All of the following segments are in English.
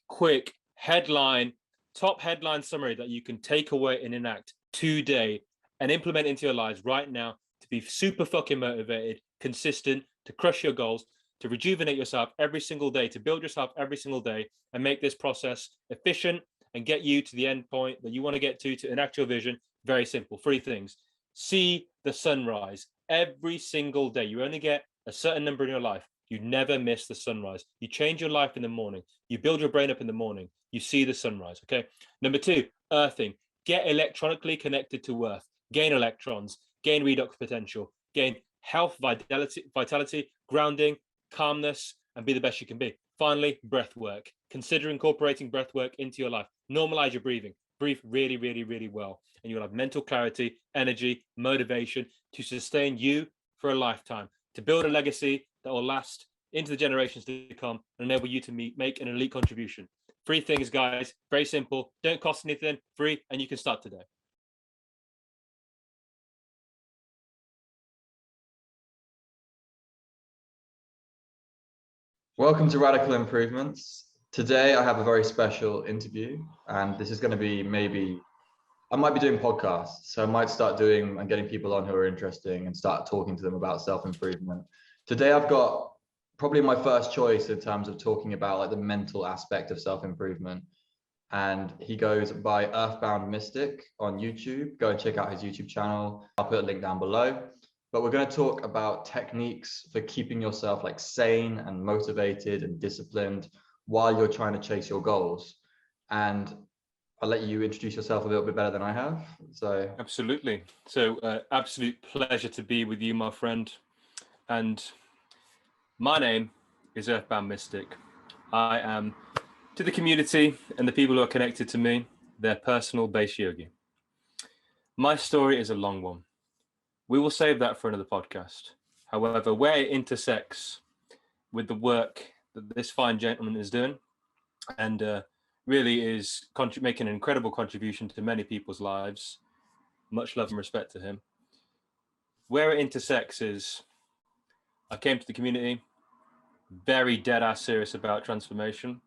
quick headline, top headline summary that you can take away and enact today and implement into your lives right now to be super fucking motivated, consistent, to crush your goals, to rejuvenate yourself every single day, to build yourself every single day and make this process efficient and get you to the end point that you want to get to enact your vision. Very simple. 3 things. See the sunrise every single day. You only get a certain number in your life. You never miss the sunrise. You change your life in the morning. You build your brain up in the morning. You see the sunrise, okay? Number 2, earthing. Get electronically connected to earth. Gain electrons, gain redox potential, gain health, vitality, grounding, calmness, and be the best you can be. Finally, breath work. Consider incorporating breath work into your life. Normalize your breathing. Breathe really, really, really well. And you'll have mental clarity, energy, motivation to sustain you for a lifetime, to build a legacy that will last into the generations to come and enable you to make an elite contribution. 3 things, guys. Very simple. Don't cost anything. Free, and you can start today. Welcome to Radical Improvements. Today I have a very special interview, and this is going to be I might be doing podcasts, so I might start doing and getting people on who are interesting and start talking to them about self-improvement. Today I've got probably my first choice in terms of talking about like the mental aspect of self-improvement, and he goes by Earthbound Mystic on YouTube. Go and check out his YouTube channel. I'll put a link down below. But we're going to talk about techniques for keeping yourself like sane and motivated and disciplined while you're trying to chase your goals. And I'll let you introduce yourself a little bit better than I have. So absolutely. So absolute pleasure to be with you, my friend. And my name is Earthbound Mystic. I am, to the community and the people who are connected to me, their personal base yogi. My story is a long one. We will save that for another podcast. However, where it intersects with the work that this fine gentleman is doing and really is making an incredible contribution to many people's lives, much love and respect to him. Where it intersects is I came to the community very dead-ass serious about transformation,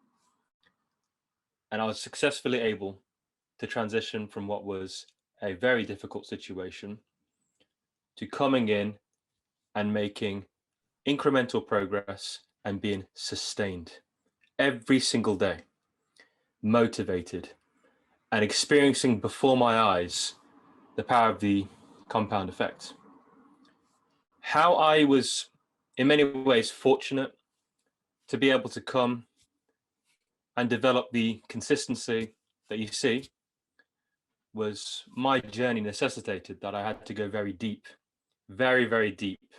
and I was successfully able to transition from what was a very difficult situation to coming in and making incremental progress and being sustained every single day, motivated, and experiencing before my eyes the power of the compound effect. How I was in many ways fortunate to be able to come and develop the consistency that you see was my journey necessitated that I had to go very deep, very, very deep,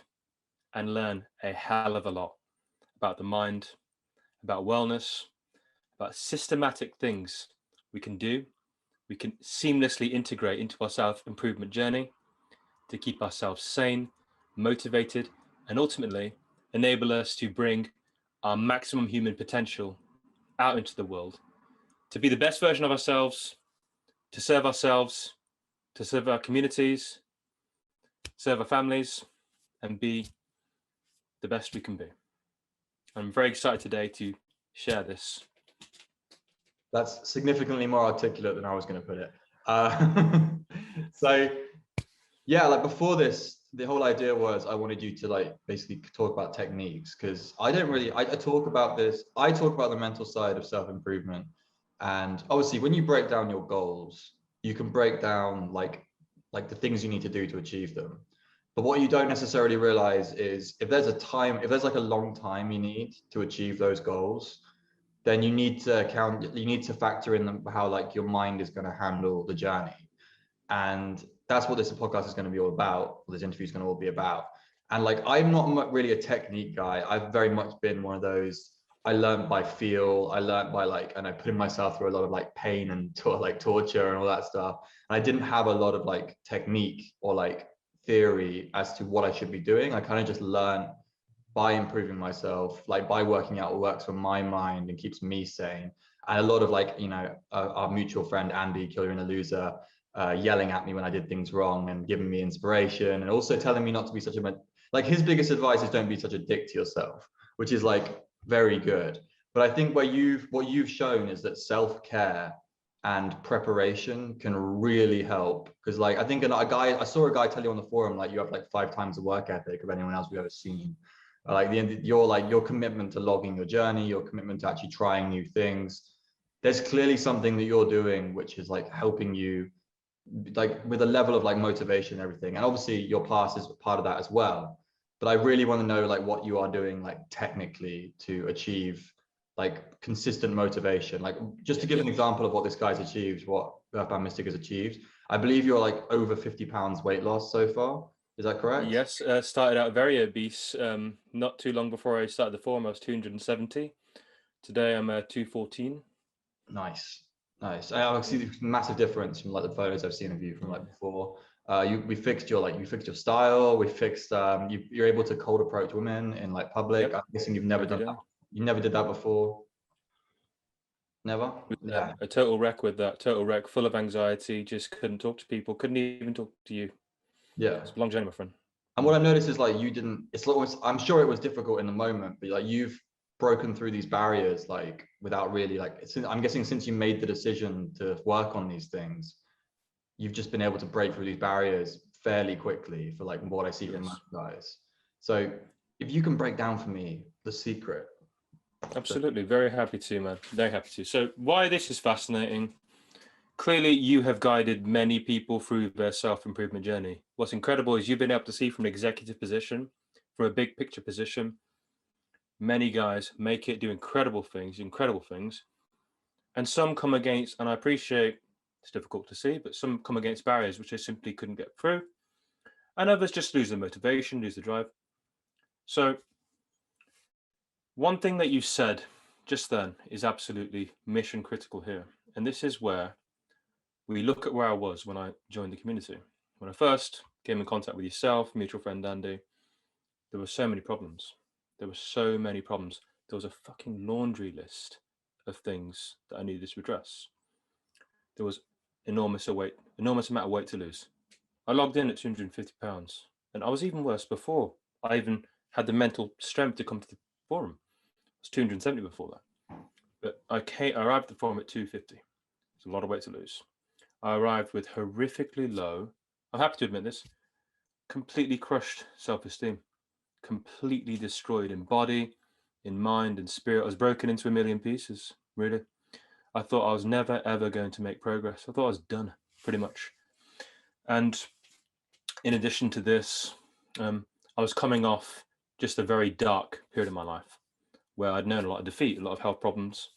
and learn a hell of a lot about the mind, about wellness, about systematic things we can do, we can seamlessly integrate into our self-improvement journey to keep ourselves sane, motivated, and ultimately enable us to bring our maximum human potential out into the world, to be the best version of ourselves, to serve our communities, serve our families, and be the best we can be. I'm very excited today to share this. That's significantly more articulate than I was going to put it. So yeah, like before this, the whole idea was I wanted you to like basically talk about techniques, because I talk about the mental side of self-improvement. And obviously when you break down your goals, you can break down like the things you need to do to achieve them. But what you don't necessarily realize is if there's like a long time you need to achieve those goals, then you need to factor in how like your mind is going to handle the journey. And that's what this podcast is going to be all about, or this interview is going to all be about. And like, I'm not really a technique guy. I've very much been one of those, I learned by feel, I learned by like, and I put myself through a lot of like pain and torture and all that stuff. And I didn't have a lot of like technique or like theory as to what I should be doing. I kind of just learned by improving myself, like by working out what works for my mind and keeps me sane. And a lot of like, you know, our mutual friend, Andy, Killer and a Loser, yelling at me when I did things wrong and giving me inspiration, and also telling me not to be like his biggest advice is don't be such a dick to yourself, which is like very good. But I think what you've shown is that self-care and preparation can really help. Because like, I think I saw a guy tell you on the forum, like you have like 5 times the work ethic of anyone else we've ever seen. Like your commitment to logging your journey, your commitment to actually trying new things. There's clearly something that you're doing which is like helping you, like with a level of like motivation and everything. And obviously your class is part of that as well. But I really want to know like what you are doing like technically to achieve like consistent motivation. Like just to give an example of what this guy's achieved, what Earthbound Mystic has achieved. I believe you're like over 50 pounds weight loss so far. Is that correct? Yes, started out very obese. Not too long before I started the forum, I was 270. Today I'm 214. Nice. I see the massive difference from like the photos I've seen of you from like before. We fixed your style. We fixed you're able to cold approach women in like public. I'm guessing you've never done that. You never did that before. Never. Yeah. A total wreck with that. Total wreck, full of anxiety. Just couldn't talk to people. Couldn't even talk to you. Yeah. It's a long journey, my friend. And what I've noticed is like you didn't. It's like I'm sure it was difficult in the moment, but like you've broken through these barriers like without really like. I'm guessing since you made the decision to work on these things, you've just been able to break through these barriers fairly quickly for like what I see from most guys. So if you can break down for me the secret. Absolutely. Very happy to, man. Very happy to. So why this is fascinating. Clearly, you have guided many people through their self-improvement journey. What's incredible is you've been able to see from an executive position, from a big picture position, many guys make it, do incredible things, and some come against, and I appreciate it's difficult to see, but some come against barriers which they simply couldn't get through, and others just lose the motivation, lose the drive. So one thing that you said just then is absolutely mission critical here, and this is where we look at where I was when I joined the community. When I first came in contact with yourself, mutual friend Andy, there were so many problems. There were so many problems. There was a fucking laundry list of things that I needed to address. There was enormous amount of weight to lose. I logged in at 250 pounds, and I was even worse before I even had the mental strength to come to the forum. I was 270 before that. But I arrived at the forum at 250. It's a lot of weight to lose. I arrived with horrifically low, I'm happy to admit this, completely crushed self-esteem, completely destroyed in body, in mind, and spirit. I was broken into a million pieces, really. I thought I was never, ever going to make progress. I thought I was done, pretty much. And in addition to this, I was coming off just a very dark period of my life where I'd known a lot of defeat, a lot of health problems.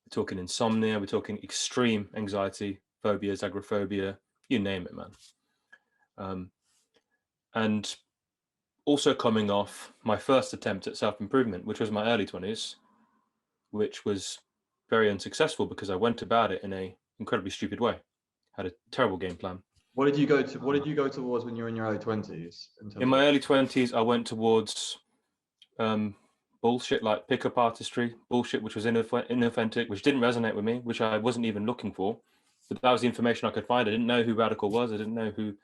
We're talking insomnia, we're talking extreme anxiety, phobias, agoraphobia, you name it, man. And also coming off my first attempt at self-improvement, which was my early 20s, which was very unsuccessful because I went about it in an incredibly stupid way. Had a terrible game plan. What did you go towards when you were in your early 20s? In my early 20s, I went towards bullshit like pickup artistry, bullshit which was inauthentic, which didn't resonate with me, which I wasn't even looking for. But that was the information I could find. I didn't know who Radical was. I didn't know who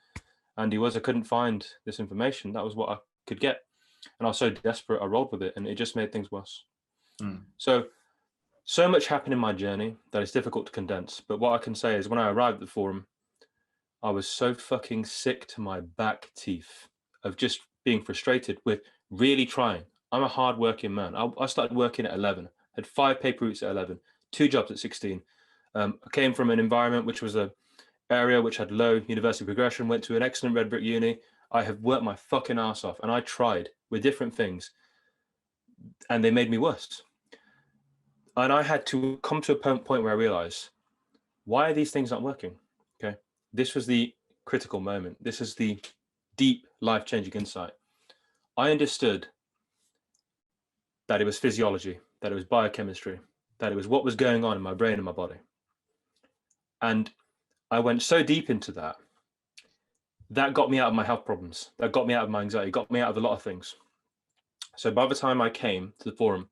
Andy was. I couldn't find this information. That was what I could get. And I was so desperate, I rolled with it, and it just made things worse. So much happened in my journey that it's difficult to condense. But what I can say is when I arrived at the forum, I was so fucking sick to my back teeth of just being frustrated with really trying. I'm a hard-working man. I started working at 11, had 5 paper routes at 11, 2 jobs at 16. I came from an environment which was an area which had low university progression, went to an excellent red brick uni. I have worked my fucking ass off, and I tried with different things, and they made me worse. And I had to come to a point where I realized, why are these things not working? Okay. This was the critical moment. This is the deep life-changing insight. I understood that it was physiology, that it was biochemistry, that it was what was going on in my brain and my body. And I went so deep into that, that got me out of my health problems. That got me out of my anxiety, got me out of a lot of things. So by the time I came to the forum,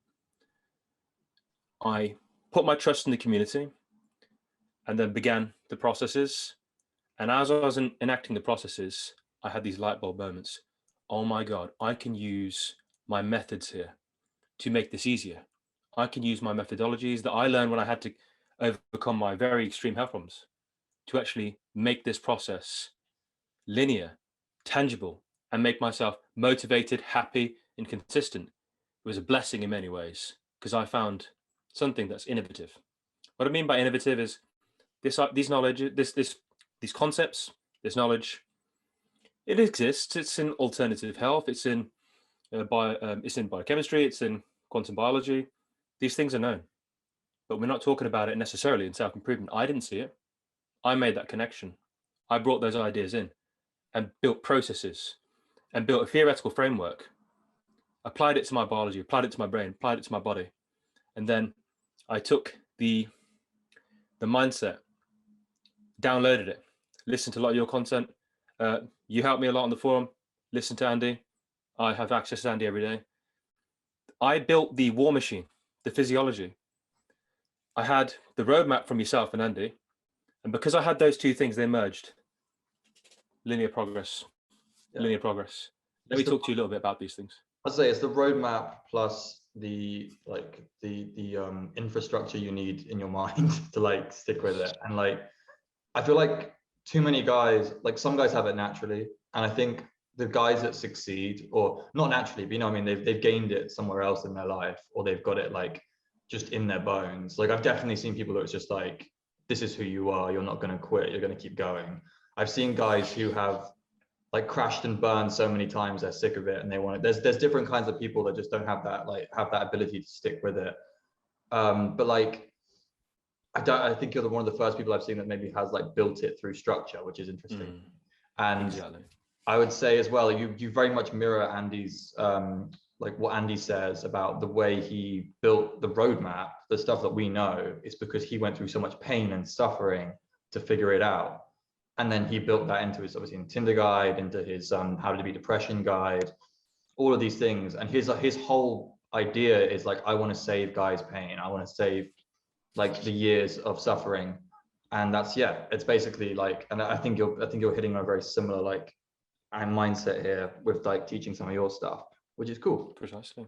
I put my trust in the community and then began the processes. And as I was enacting the processes, I had these light bulb moments. Oh my God, I can use my methods here to make this easier. I can use my methodologies that I learned when I had to overcome my very extreme health problems to actually make this process linear, tangible, and make myself motivated, happy, and consistent. It was a blessing in many ways because I found something that's innovative. What I mean by innovative is these knowledge, these concepts, this knowledge. It exists. It's in alternative health. It's in it's in biochemistry. It's in quantum biology. These things are known, but we're not talking about it necessarily in self-improvement. I didn't see it. I made that connection. I brought those ideas in and built processes and built a theoretical framework, applied it to my biology, applied it to my brain, applied it to my body. And then I took the mindset, downloaded it, listened to a lot of your content. You helped me a lot on the forum. Listen to Andy. I have access to Andy every day. I built the war machine, the physiology. I had the roadmap from yourself and Andy. And because I had those two things, they merged. Linear progress. Yeah. Linear progress. Let me talk to you a little bit about these things. I'd say it's the roadmap plus the infrastructure you need in your mind to like stick with it. And like, I feel like too many guys, like some guys have it naturally. And I think the guys that succeed, or not naturally, but you know, I mean, they've gained it somewhere else in their life, or they've got it like just in their bones. Like I've definitely seen people that it's just like, this is who you are. You're not going to quit. You're going to keep going. I've seen guys who have like crashed and burned so many times they're sick of it and they want it. There's different kinds of people that just don't have that ability to stick with it. But like I think you're one of the first people I've seen that maybe has like built it through structure, which is interesting. And exactly. I would say as well, you very much mirror Andy's like what Andy says about the way he built the roadmap. The stuff that we know is because he went through so much pain and suffering to figure it out. And then he built that into his, obviously, Tinder guide, into his How to Beat Depression guide, all of these things. And his whole idea is like, I want to save guys pain. I want to save like the years of suffering. And that's, yeah, it's basically like, and I think you're hitting a very similar like mindset here with like teaching some of your stuff, which is cool. Precisely.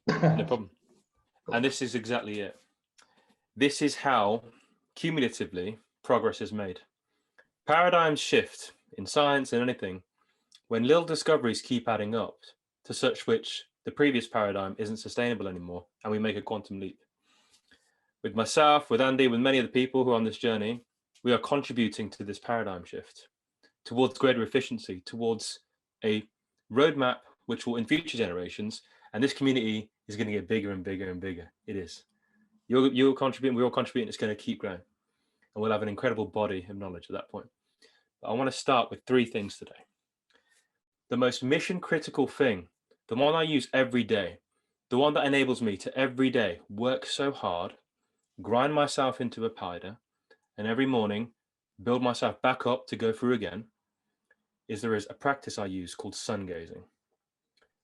No problem. And this is exactly it. This is how cumulatively progress is made. Paradigms shift in science and anything when little discoveries keep adding up to such which the previous paradigm isn't sustainable anymore, and we make a quantum leap. With myself, with Andy, with many of the people who are on this journey, we are contributing to this paradigm shift towards greater efficiency, towards a roadmap which will, in future generations, and this community is going to get bigger and bigger and bigger. It is. You'll contribute, we're all contributing, it's going to keep growing. And we'll have an incredible body of knowledge at that point. But I want to start with 3 things today. The most mission critical thing, the one I use every day, the one that enables me to every day work so hard, grind myself into a powder, and every morning build myself back up to go through again, is there is a practice I use called sun gazing.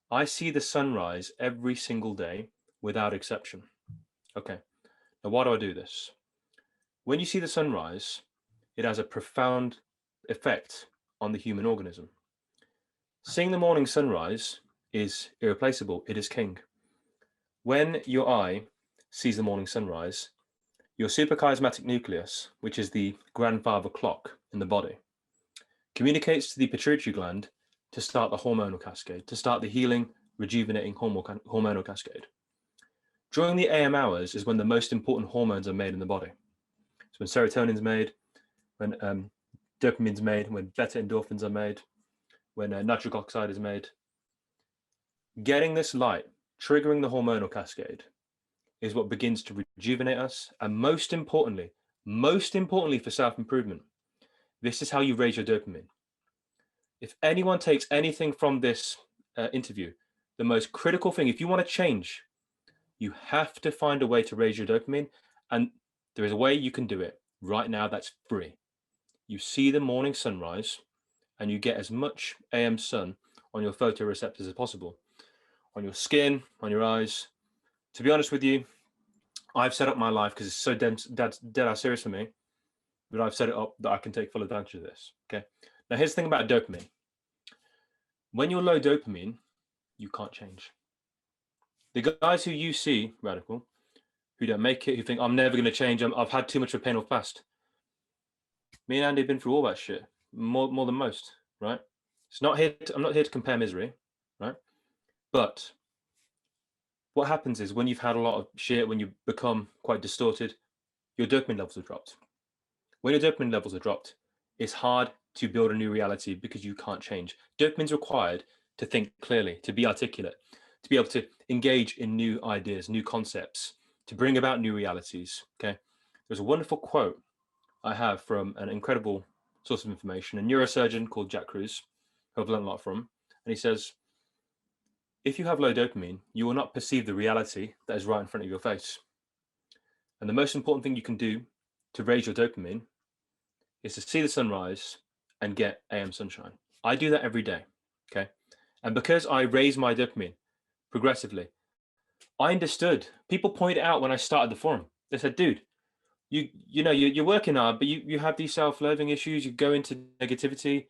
I see the sunrise every single day without exception. Okay, now why do I do this? When you see the sunrise, it has a profound effect on the human organism. Seeing the morning sunrise is irreplaceable. It is king. When your eye sees the morning sunrise, your suprachiasmatic nucleus, which is the grandfather clock in the body, communicates to the pituitary gland to start the hormonal cascade, to start the healing, rejuvenating hormonal cascade. During the AM hours is when the most important hormones are made in the body. So when serotonin's made, when dopamine's made, when beta endorphins are made, when nitric oxide is made. Getting this light, triggering the hormonal cascade, is what begins to rejuvenate us. And most importantly for self-improvement, this is how you raise your dopamine. If anyone takes anything from this interview, the most critical thing, if you want to change, you have to find a way to raise your dopamine. And there is a way you can do it right now that's free. You see the morning sunrise and you get as much AM sun on your photoreceptors as possible, on your skin, on your eyes. To be honest with you, I've set up my life because it's so dead serious for me, but I've set it up that I can take full advantage of this. Okay. Now here's the thing about dopamine. When you're low dopamine, you can't change. The guys who you see radical, who don't make it, who think I'm never going to change, I've had too much of a painful past. Me and Andy have been through all that shit, more than most, right? I'm not here to compare misery, right? But what happens is when you've had a lot of shit, when you become quite distorted, your dopamine levels are dropped. When your dopamine levels are dropped, it's hard to build a new reality because you can't change. Dopamine's required to think clearly, to be articulate, to be able to engage in new ideas, new concepts, to bring about new realities. Okay. There's a wonderful quote I have from an incredible source of information, a neurosurgeon called Jack Kruse, who I've learned a lot from. And he says, if you have low dopamine, you will not perceive the reality that is right in front of your face. And the most important thing you can do to raise your dopamine is to see the sunrise and get AM sunshine. I do that every day. Okay. And because I raise my dopamine progressively, I understood. People pointed out when I started the forum, they said, dude, you're working hard, but you have these self-loathing issues, you go into negativity.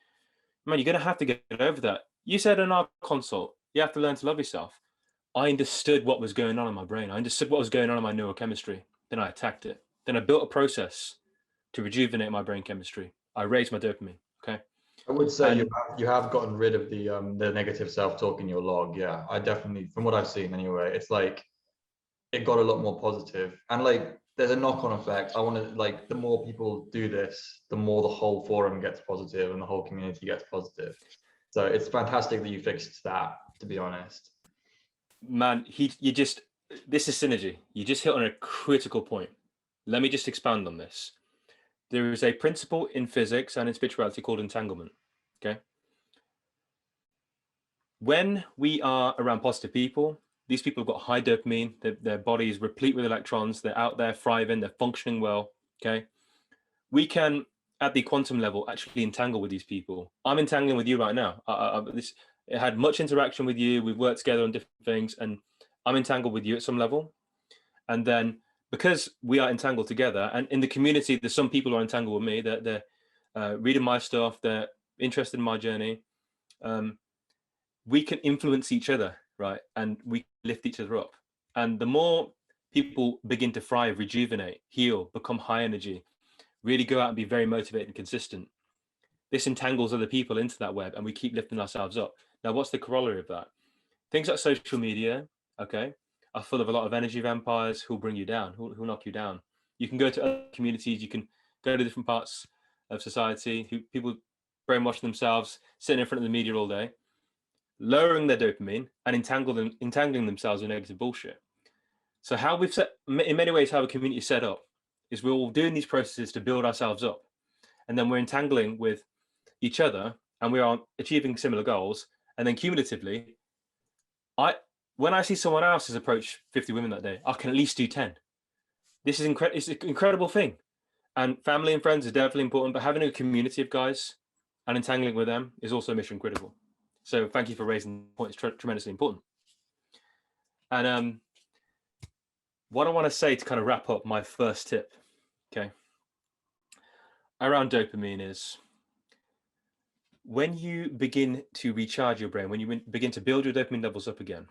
Man, you're gonna have to get over that. You said in our consult, you have to learn to love yourself. I understood what was going on in my brain. I understood what was going on in my neurochemistry. Then I attacked it. Then I built a process to rejuvenate my brain chemistry. I raised my dopamine. Okay. I would say And you have gotten rid of the negative self-talk in your log. Yeah, I definitely, from what I've seen anyway, it's like it got a lot more positive. And like there's a knock-on effect. I want to, like, the more people do this, the more the whole forum gets positive and the whole community gets positive. So it's fantastic that you fixed that, to be honest. man, this is synergy. You just hit on a critical point. Let me just expand on this. There is a principle in physics and in spirituality called entanglement. Okay. When we are around positive people, these people have got high dopamine, their body is replete with electrons, they're out there thriving, they're functioning well. Okay. We can, at the quantum level, actually entangle with these people. I'm entangling with you right now. It had much interaction with you. We've worked together on different things, and I'm entangled with you at some level. And then because we are entangled together, and in the community, there's some people who are entangled with me. They're reading my stuff. They're interested in my journey. We can influence each other, right? And we lift each other up. And the more people begin to thrive, rejuvenate, heal, become high energy, really go out and be very motivated and consistent, this entangles other people into that web, and we keep lifting ourselves up. Now, what's the corollary of that? Things like social media, okay, are full of a lot of energy vampires who'll bring you down, who'll knock you down. You can go to other communities, you can go to different parts of society, who people brainwash themselves, sitting in front of the media all day, lowering their dopamine and entangling themselves in negative bullshit. So how we've set, in many ways, how a community is set up is we're all doing these processes to build ourselves up. And then we're entangling with each other and we are achieving similar goals. And then cumulatively, when I see someone else has approached 50 women that day, I can at least do 10. This is it's an incredible thing. And family and friends are definitely important, but having a community of guys and entangling with them is also mission critical. So thank you for raising the point. It's tremendously important. And what I want to say to kind of wrap up my first tip, okay, around dopamine is when you begin to recharge your brain, when you begin to build your dopamine levels up again,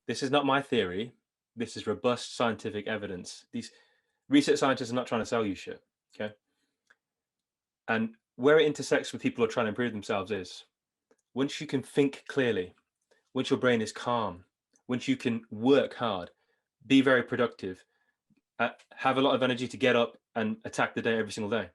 this is not my theory. This is robust scientific evidence. These research scientists are not trying to sell you shit, okay? And where it intersects with people who are trying to improve themselves is once you can think clearly, once your brain is calm, once you can work hard, be very productive, have a lot of energy to get up and attack the day every single day.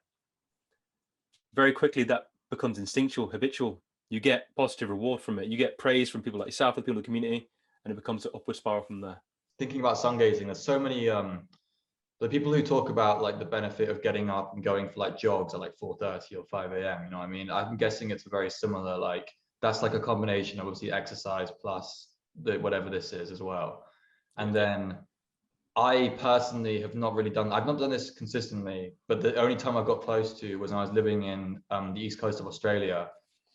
Very quickly, that becomes instinctual, habitual. You get positive reward from it. You get praise from people like yourself, the people in the community, and it becomes an upward spiral from there. Thinking about sun gazing, there's so many the people who talk about like the benefit of getting up and going for like jogs at like 4:30 or 5 a.m. You know what I mean? I'm guessing it's very similar, like that's like a combination of obviously exercise plus the whatever this is as well. And then I personally have not really done, I've not done this consistently, but the only time I got close to was when I was living in the east coast of Australia,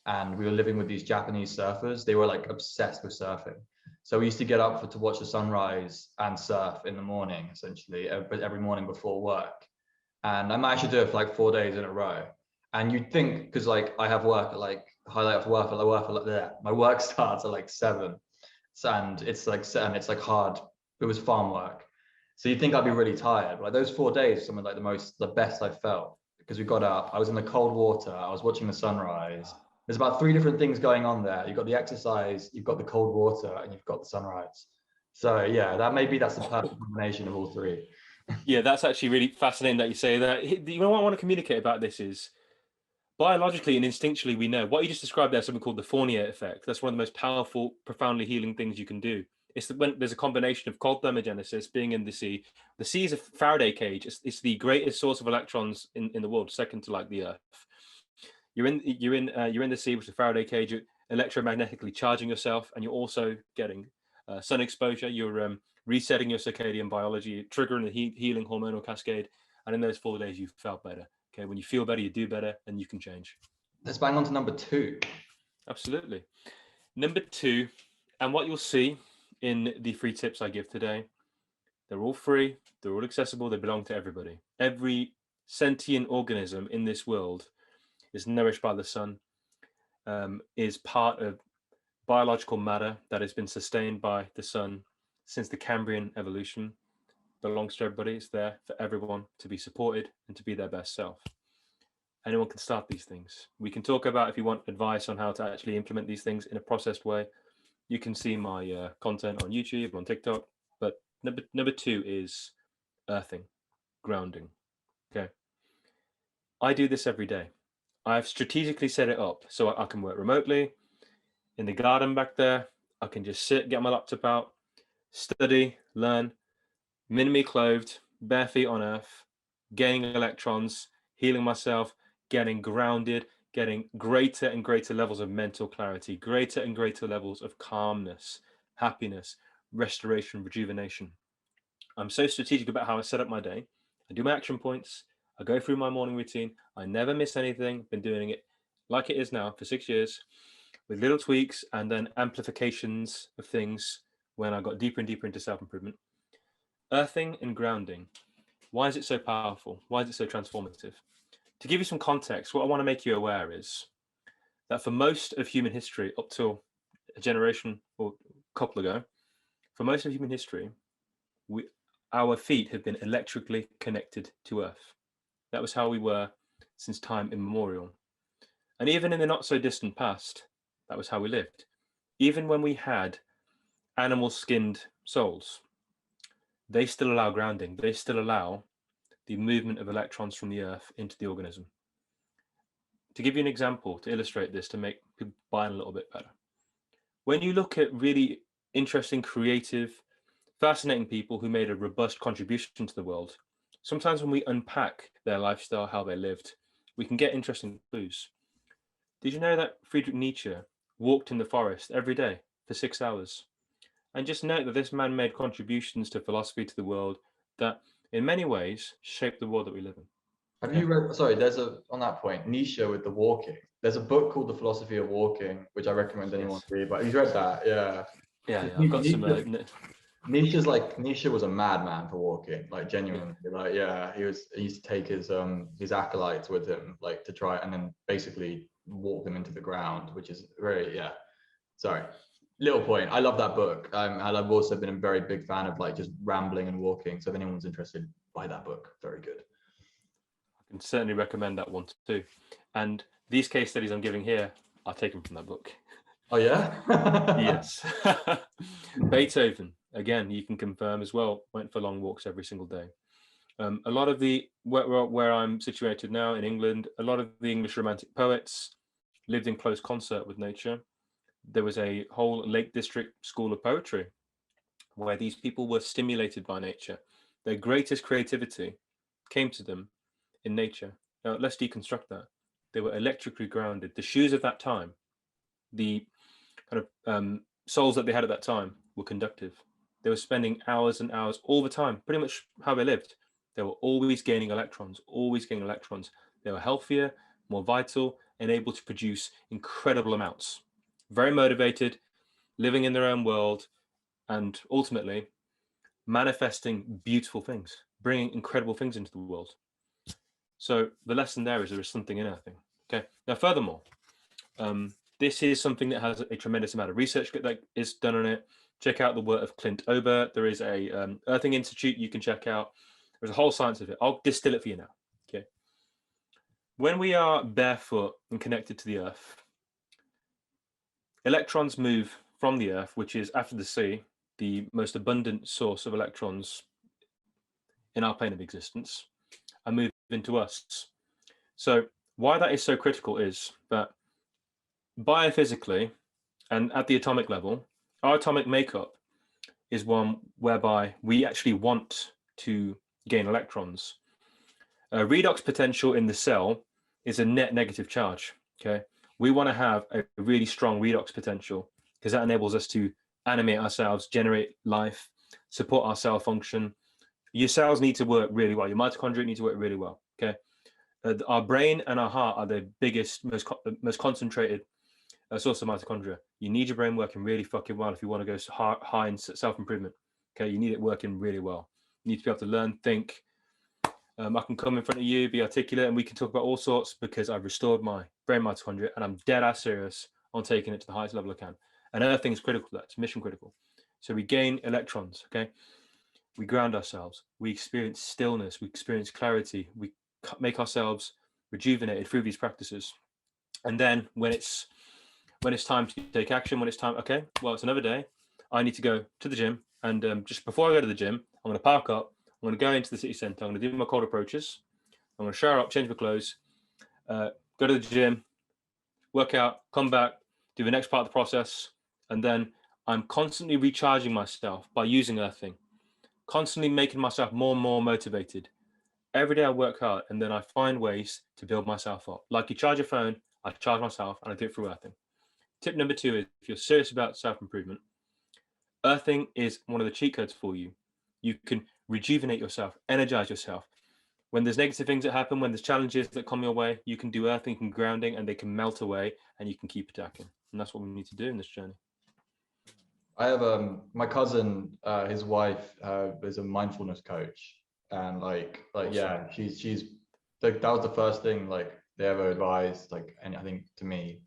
and we were living with these Japanese surfers. They were like obsessed with surfing. So we used to get up to watch the sunrise and surf in the morning, essentially every morning before work. And I managed to do it for like 4 days in a row. And you'd think, because like I have work at like highlight of work, my work starts at like 7. and it's like hard. It was farm work. So you think I'd be really tired. But like those 4 days, some of like the best I felt, because we got up, I was in the cold water, I was watching the sunrise. There's about 3 different things going on there. You've got the exercise, you've got the cold water, and you've got the sunrise. So yeah, that's the perfect combination of all 3. Yeah, that's actually really fascinating that you say that. You know what I want to communicate about this is, biologically and instinctually, we know what you just described there, something called the Fournier effect. That's one of the most powerful, profoundly healing things you can do. It's when there's a combination of cold thermogenesis, being in the sea. The sea is a Faraday cage. It's the greatest source of electrons in the world, second to like the Earth. You're in the sea, which is a Faraday cage. You're electromagnetically charging yourself, and you're also getting sun exposure. You're resetting your circadian biology, triggering the healing hormonal cascade. And in those 4 days, you felt better. Okay, when you feel better, you do better, and you can change. Let's bang on to number 2. Absolutely. Number 2, and what you'll see in the free tips I give today, they're all free, they're all accessible, they belong to everybody. Every sentient organism in this world is nourished by the sun, is part of biological matter that has been sustained by the sun since the Cambrian evolution. Belongs to everybody. It's there for everyone to be supported and to be their best self. Anyone can start these things. We can talk about, if you want advice on how to actually implement these things in a processed way, you can see my content on YouTube, on TikTok. But number 2 is earthing, grounding. Okay. I do this every day. I've strategically set it up so I can work remotely in the garden back there. I can just sit, get my laptop out, study, learn, minimally clothed, bare feet on earth, gaining electrons, healing myself, getting grounded, getting greater and greater levels of mental clarity, greater and greater levels of calmness, happiness, restoration, rejuvenation. I'm so strategic about how I set up my day. I do my action points. I go through my morning routine. I never miss anything. Been doing it like it is now for 6 years, with little tweaks and then amplifications of things when I got deeper and deeper into self-improvement. Earthing and grounding. Why is it so powerful? Why is it so transformative? To give you some context, what I want to make you aware is that for most of human history, up till a generation or a couple ago, for most of human history, our feet have been electrically connected to Earth. That was how we were since time immemorial. And even in the not so distant past, that was how we lived. Even when we had animal skinned soles, they still allow grounding. They still allow the movement of electrons from the Earth into the organism. To give you an example, to illustrate this, to make people buy in a little bit better. When you look at really interesting, creative, fascinating people who made a robust contribution to the world, sometimes when we unpack their lifestyle, how they lived, we can get interesting clues. Did you know that Friedrich Nietzsche walked in the forest every day for 6 hours? And just note that this man made contributions to philosophy, to the world, that in many ways shaped the world that we live in. Have you read, sorry, on that point, Nietzsche with the walking. There's a book called The Philosophy of Walking, which I recommend anyone read, but have you read that? Yeah. Yeah, I've got some... Nietzsche was a madman for walking, like genuinely. Like, yeah, he used to take his acolytes with him, like to try and then basically walk them into the ground, which is very, yeah. Sorry. Little point. I love that book. And I've also been a very big fan of like just rambling and walking. So if anyone's interested, buy that book. Very good. I can certainly recommend that one too. And these case studies I'm giving here are taken from that book. Oh yeah? Yes. Beethoven, again, you can confirm as well, went for long walks every single day. A lot of the, where I'm situated now in England, a lot of the English Romantic poets lived in close concert with nature. There was a whole Lake District school of poetry where these people were stimulated by nature. Their greatest creativity came to them in nature. Now, let's deconstruct that. They were electrically grounded. The shoes of that time, the kind of souls that they had at that time were conductive. They were spending hours and hours all the time, pretty much how they lived. They were always gaining electrons, always gaining electrons. They were healthier, more vital, and able to produce incredible amounts. Very motivated, living in their own world, and ultimately manifesting beautiful things, bringing incredible things into the world. So the lesson there is something in earthing. Okay. Now, furthermore, this is something that has a tremendous amount of research that is done on it. check out the work of Clint Ober. There is a Earthing Institute you can check out. There's a whole science of it. I'll distill it for you now. Okay. When we are barefoot and connected to the earth, electrons move from the earth, which is, after the sea, the most abundant source of electrons in our plane of existence, and move into us. So why that is so critical is that biophysically and at the atomic level, our atomic makeup is one whereby we actually want to gain electrons. Redox potential in the cell is a net negative charge. Okay, we want to have a really strong redox potential because that enables us to animate ourselves, generate life, support our cell function. Your cells need to work really well. Your mitochondria need to work really well. Okay, our brain and our heart are the biggest, most concentrated source of mitochondria. You need your brain working really fucking well if you want to go high in self-improvement. Okay, you need it working really well. You need to be able to learn, think. I can come in front of you, be articulate, and we can talk about all sorts because I've restored my brain mitochondria and I'm dead ass serious on taking it to the highest level I can. And earthing is critical to that. It's mission critical. So we gain electrons, okay? We ground ourselves. We experience stillness. We experience clarity. We make ourselves rejuvenated through these practices. And then when it's time to take action, when it's time, okay, well, it's another day. I need to go to the gym. And just before I go to the gym, I'm going to park up. I'm going to go into the city centre. I'm going to do my cold approaches. I'm going to shower up, change my clothes, go to the gym, work out, come back, do the next part of the process. And then I'm constantly recharging myself by using earthing, constantly making myself more and more motivated. Every day I work hard and then I find ways to build myself up. Like you charge your phone, I charge myself and I do it through earthing. Tip number 2 is if you're serious about self-improvement, earthing is one of the cheat codes for you. You can rejuvenate yourself, energize yourself. When there's negative things that happen, when there's challenges that come your way, you can do earthing and grounding and they can melt away and you can keep attacking. And that's what we need to do in this journey. I have my cousin, his wife is a mindfulness coach, and awesome. Yeah, she's like, that was the first thing like they ever advised, like, and I think to me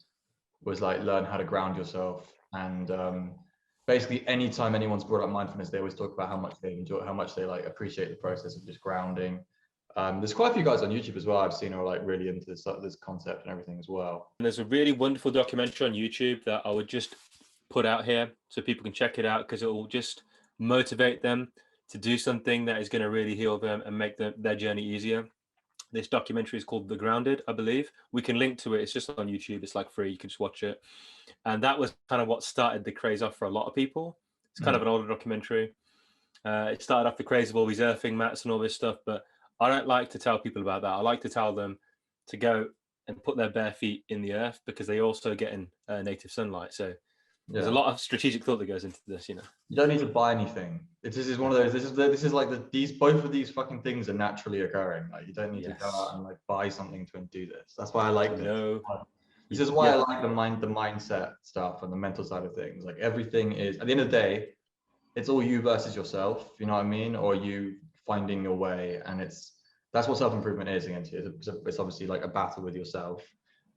was like learn how to ground yourself. And basically anytime anyone's brought up mindfulness, they always talk about how much they enjoy, how much they like appreciate the process of just grounding. There's quite a few guys on YouTube as well I've seen who are like really into this concept and everything as well. And there's a really wonderful documentary on YouTube that I would just put out here so people can check it out because it will just motivate them to do something that is going to really heal them and make their journey easier. This documentary is called The Grounded, I believe. We can link to it. It's just on YouTube. It's like free. You can just watch it. And that was kind of what started the craze off for a lot of people. It's kind of an older documentary. It started off the craze of all these earthing mats and all this stuff, but I don't like to tell people about that. I like to tell them to go and put their bare feet in the earth because they also get in native sunlight. So there's a lot of strategic thought that goes into this, you know. You don't need to buy anything. This is one of those. This is like both of these fucking things are naturally occurring. Like you don't need to go out and like buy something to do this. That's why I like this. This is why I like the mindset stuff and the mental side of things. Like everything is at the end of the day, it's all you versus yourself. You know what I mean? Or you finding your way, and that's what self-improvement is against you. It's obviously like a battle with yourself.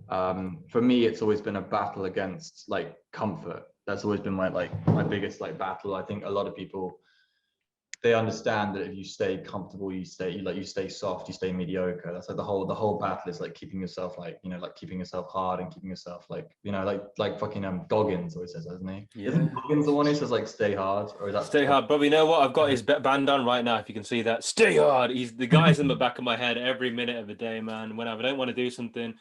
For me, it's always been a battle against like comfort. That's always been my biggest like battle. I think a lot of people, they understand that if you stay comfortable, you stay soft, you stay mediocre. That's like the whole battle is like keeping yourself like, you know, like keeping yourself hard and keeping yourself like, you know, like fucking Goggins always says, doesn't he? Yeah. Isn't Goggins the one who says like stay hard? Or is that stay hard? But you know what? I've got his band on right now. If you can see that, stay hard. He's the guy's in the back of my head every minute of the day, man. Whenever I don't want to do something,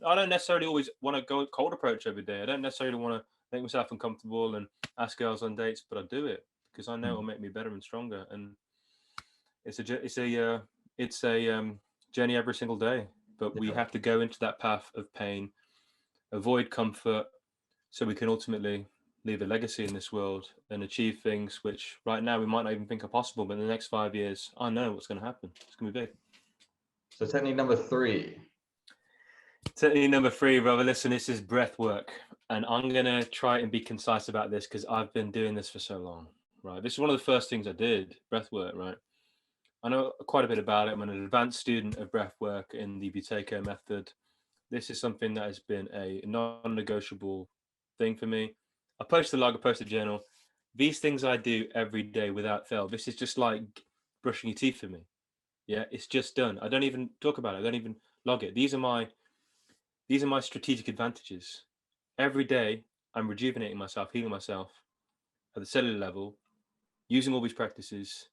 I don't necessarily always want to go cold approach every day. I don't necessarily want to make myself uncomfortable and ask girls on dates, but I do it because I know it'll make me better and stronger. And it's a journey every single day. But we have to go into that path of pain, avoid comfort, so we can ultimately leave a legacy in this world and achieve things which right now we might not even think are possible. But in the next 5 years, I know what's going to happen. It's going to be big. So technique number 3. Technique number 3, brother. Listen, this is breath work. And I'm going to try and be concise about this because I've been doing this for so long, right? This is one of the first things I did, breath work, right? I know quite a bit about it. I'm an advanced student of breath work in the Buteyko method. This is something that has been a non-negotiable thing for me. I post a log, I post a journal. These things I do every day without fail. This is just like brushing your teeth for me. Yeah, it's just done. I don't even talk about it. I don't even log it. These are my strategic advantages. Every day I'm rejuvenating myself, healing myself at the cellular level, using all these practices,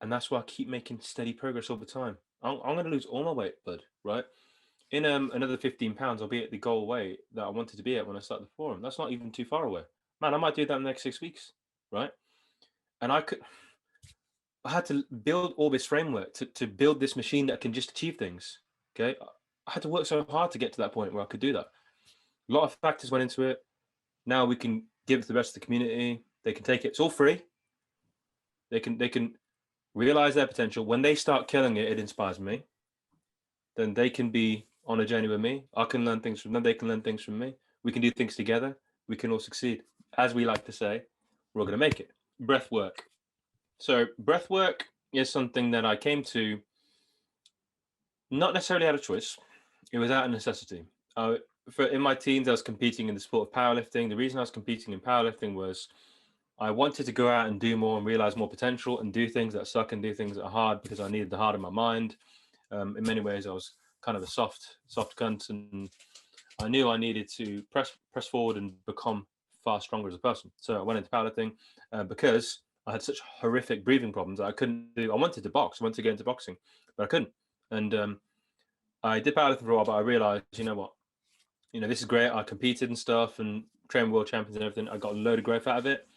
and that's why I keep making steady progress all the time. I'm going to lose all my weight, bud. Right? In another 15 pounds, I'll be at the goal weight that I wanted to be at when I started the forum. That's not even too far away, man. I might do that in the next 6 weeks, right? And I had to build all this framework to build this machine that can just achieve things. Okay, I had to work so hard to get to that point where I could do that. A lot of factors went into it. Now we can give it to the rest of the community. They can take it. It's all free. They can realize their potential. When they start killing it, it inspires me. Then they can be on a journey with me. I can learn things from them. They can learn things from me. We can do things together. We can all succeed. As we like to say, we're all going to make it. Breath work. So breath work is something that I came to not necessarily out of choice. It was out of necessity. In my teens, I was competing in the sport of powerlifting. The reason I was competing in powerlifting was I wanted to go out and do more and realize more potential and do things that suck and do things that are hard because I needed the hard in my mind. In many ways, I was kind of a soft cunt, and I knew I needed to press forward and become far stronger as a person. So I went into powerlifting because I had such horrific breathing problems that I couldn't do. I wanted to box. I wanted to get into boxing, but I couldn't. And I did powerlifting for a while, but I realized, you know what? This is great. I competed and stuff and trained world champions and everything. I got a load of growth out of it.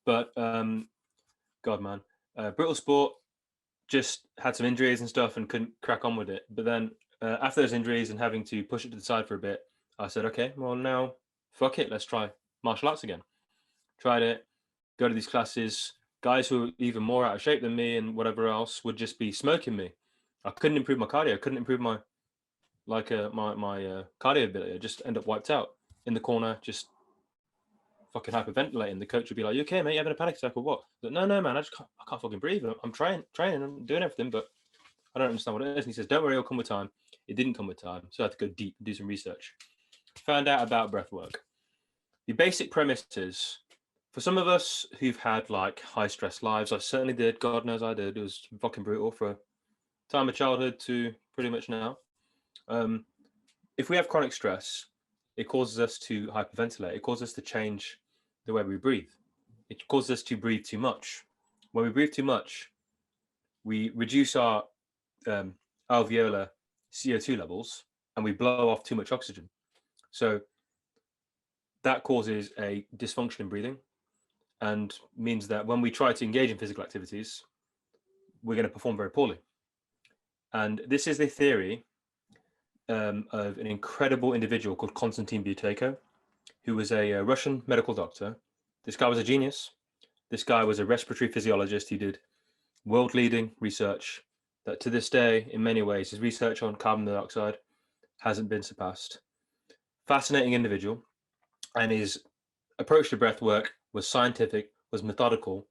But God, man, brittle sport, just had some injuries and stuff and couldn't crack on with it. But then after those injuries and having to push it to the side for a bit, I said, okay, well, now fuck it. Let's try martial arts again. Tried it, go to these classes. Guys who were even more out of shape than me and whatever else would just be smoking me. I couldn't improve my cardio. I couldn't improve my cardio ability. I just end up wiped out in the corner, just fucking hyperventilating. The coach would be like, "You okay, mate? You having a panic attack or what?" But, no, man, I can't fucking breathe. I'm training, I'm doing everything, but I don't understand what it is. And he says, "Don't worry, it'll come with time." It didn't come with time, so I had to go deep, do some research. Found out about breathwork. The basic premise is, for some of us who've had like high stress lives, I certainly did. God knows I did. It was fucking brutal for time of childhood to pretty much now. If we have chronic stress, it causes us to hyperventilate. It causes us to change the way we breathe. It causes us to breathe too much. When we breathe too much, we reduce our alveolar CO2 levels and we blow off too much oxygen. So that causes a dysfunction in breathing and means that when we try to engage in physical activities, we're going to perform very poorly. And this is the theory of an incredible individual called K.P Buteyko, who was a Russian medical doctor. This guy was a genius. This guy was a respiratory physiologist. He did world-leading research that to this day, in many ways, his research on carbon dioxide hasn't been surpassed. Fascinating individual. And his approach to breath work was scientific, was methodical.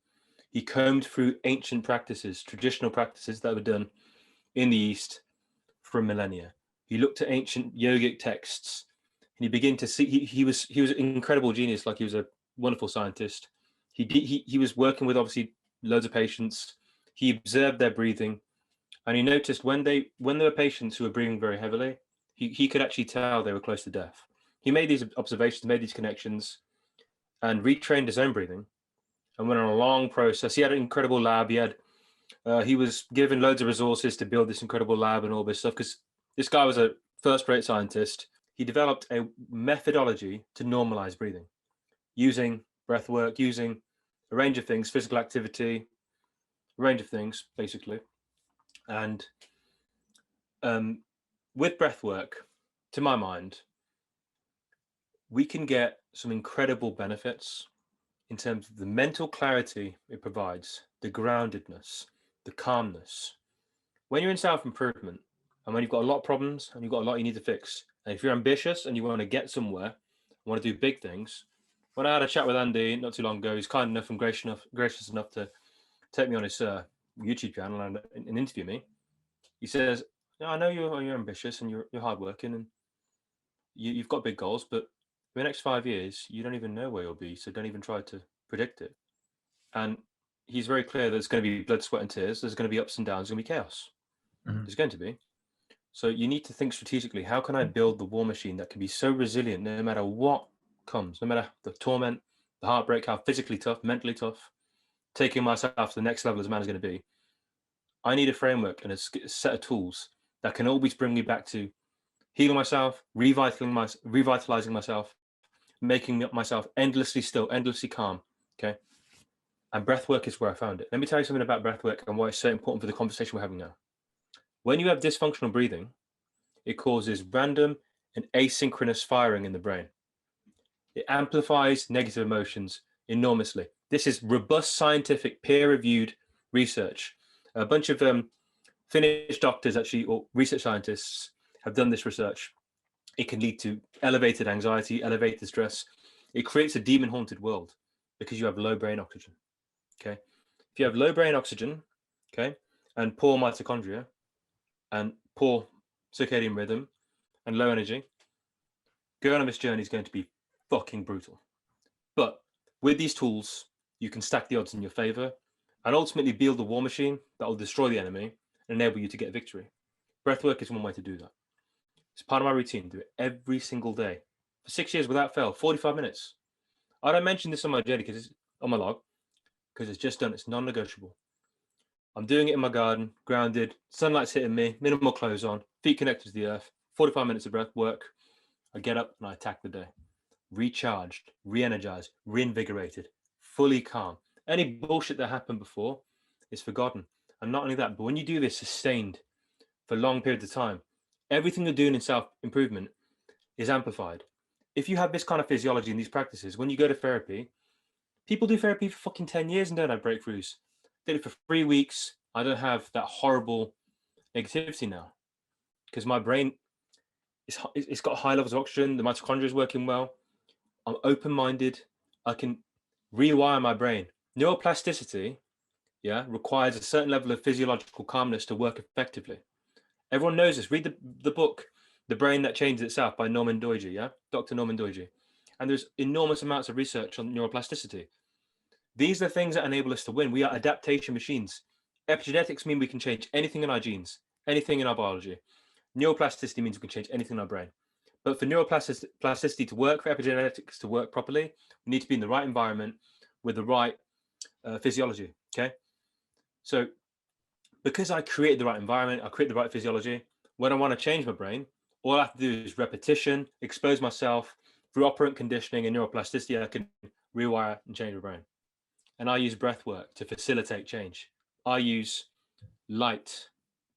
He combed through ancient practices, traditional practices that were done in the East for millennia. He looked at ancient yogic texts and he began to see he was an incredible genius. Like, he was a wonderful scientist. He was working with obviously loads of patients. He observed their breathing, and he noticed when there were patients who were breathing very heavily, he could actually tell they were close to death. He made these observations, made these connections, and retrained his own breathing, and went on a long process. He had an incredible lab. He was given loads of resources to build this incredible lab and all this stuff, because this guy was a first-rate scientist. He developed a methodology to normalize breathing using breath work, using a range of things, physical activity, a range of things, basically. And with breath work, to my mind, we can get some incredible benefits in terms of the mental clarity it provides, the groundedness, the calmness. When you're in self-improvement and when you've got a lot of problems and you've got a lot you need to fix, and if you're ambitious and you want to get somewhere, want to do big things. When I had a chat with Andy not too long ago, he's kind enough and gracious enough to take me on his YouTube channel and interview me. He says, "I know you're ambitious and you're hardworking and you've got big goals, but for the next 5 years, you don't even know where you'll be. So don't even try to predict it. And he's very clear that there's going to be blood, sweat, and tears. There's going to be ups and downs. There's going to be chaos. There's going to be. So you need to think strategically, how can I build the war machine that can be so resilient no matter what comes, no matter the torment, the heartbreak, how physically tough, mentally tough, taking myself to the next level as a man is going to be. I need a framework and a set of tools that can always bring me back to healing myself, revitalizing myself, making myself endlessly still, endlessly calm. Okay. And breathwork is where I found it. Let me tell you something about breathwork and why it's so important for the conversation we're having now. When you have dysfunctional breathing, it causes random and asynchronous firing in the brain. It amplifies negative emotions enormously. This is robust scientific peer-reviewed research. A bunch of Finnish doctors actually, or research scientists, have done this research. It can lead to elevated anxiety, elevated stress. It creates a demon-haunted world because you have low brain oxygen. Okay, if you have low brain oxygen, okay, and poor mitochondria, and poor circadian rhythm, and low energy, going on this journey is going to be fucking brutal. But with these tools, you can stack the odds in your favor and ultimately build a war machine that will destroy the enemy and enable you to get victory. Breathwork is one way to do that. It's part of my routine. Do it every single day for 6 years without fail, 45 minutes. I don't mention this on my journey because it's on my log, because it's just done. It's non-negotiable. I'm doing it in my garden, grounded, sunlight's hitting me, minimal clothes on, feet connected to the earth, 45 minutes of breath work. I get up and I attack the day. Recharged, re-energized, reinvigorated, fully calm. Any bullshit that happened before is forgotten. And not only that, but when you do this sustained for long periods of time, everything you're doing in self-improvement is amplified. If you have this kind of physiology in these practices, when you go to therapy, people do therapy for fucking 10 years and don't have breakthroughs. Did it for 3 weeks. I don't have that horrible negativity now because my brain it's got high levels of oxygen. The mitochondria is working well. I'm open-minded. I can rewire my brain. Neuroplasticity, requires a certain level of physiological calmness to work effectively. Everyone knows this. Read the book, The Brain That Changes Itself by Norman Doidge, Dr. Norman Doidge. And there's enormous amounts of research on neuroplasticity. These are things that enable us to win. We are adaptation machines. Epigenetics mean we can change anything in our genes, anything in our biology. Neuroplasticity means we can change anything in our brain. But for neuroplasticity to work, for epigenetics to work properly, we need to be in the right environment with the right physiology, okay? So because I created the right environment, I create the right physiology, when I want to change my brain, all I have to do is repetition, expose myself through operant conditioning and neuroplasticity. I can rewire and change my brain. And I use breath work to facilitate change. I use light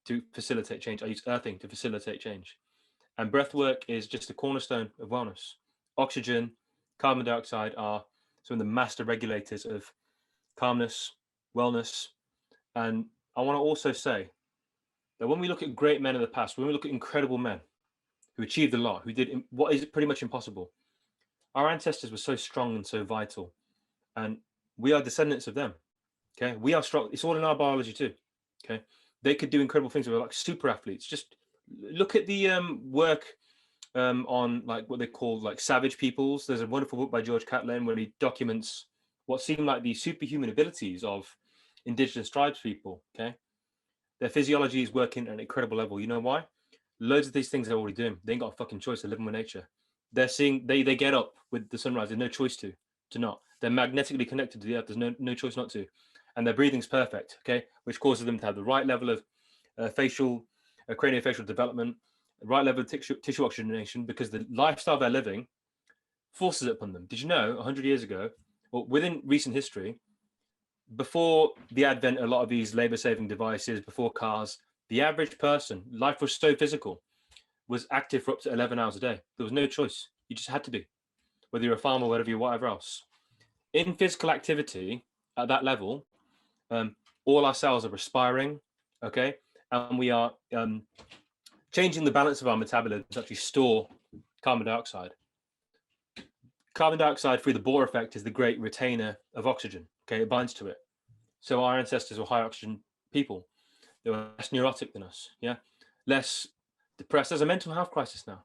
to facilitate change. I use earthing to facilitate change. And breath work is just a cornerstone of wellness. Oxygen, carbon dioxide are some of the master regulators of calmness, wellness. And I want to also say that when we look at great men of the past, when we look at incredible men who achieved a lot, who did what is pretty much impossible, our ancestors were so strong and so vital. And we are descendants of them. Okay, we are strong. It's all in our biology too. Okay, they could do incredible things. We're like super athletes. Just look at the work on like what they call like savage peoples. There's a wonderful book by George Catlin where he documents what seem like the superhuman abilities of indigenous tribes people. Okay, their physiology is working at an incredible level. You know why? Loads of these things they're already doing. They ain't got a fucking choice. They're living with nature. They're seeing they get up with the sunrise. There's no choice to not. They're magnetically connected to the earth. There's no choice not to. And their breathing's perfect, okay, which causes them to have the right level of craniofacial development, the right level of tissue oxygenation, because the lifestyle they're living forces it upon them. Did you know 100 years ago, or within recent history, before the advent of a lot of these labor-saving devices, before cars, the average person, life was so physical, was active for up to 11 hours a day. There was no choice. You just had to be, whether you're a farmer, whatever you're, whatever else. In physical activity at that level, all our cells are respiring, okay, and we are changing the balance of our metabolism to actually store carbon dioxide. Carbon dioxide through the Bohr effect is the great retainer of oxygen, okay, it binds to it. So our ancestors were high oxygen people. They were less neurotic than us, less depressed. There's a mental health crisis now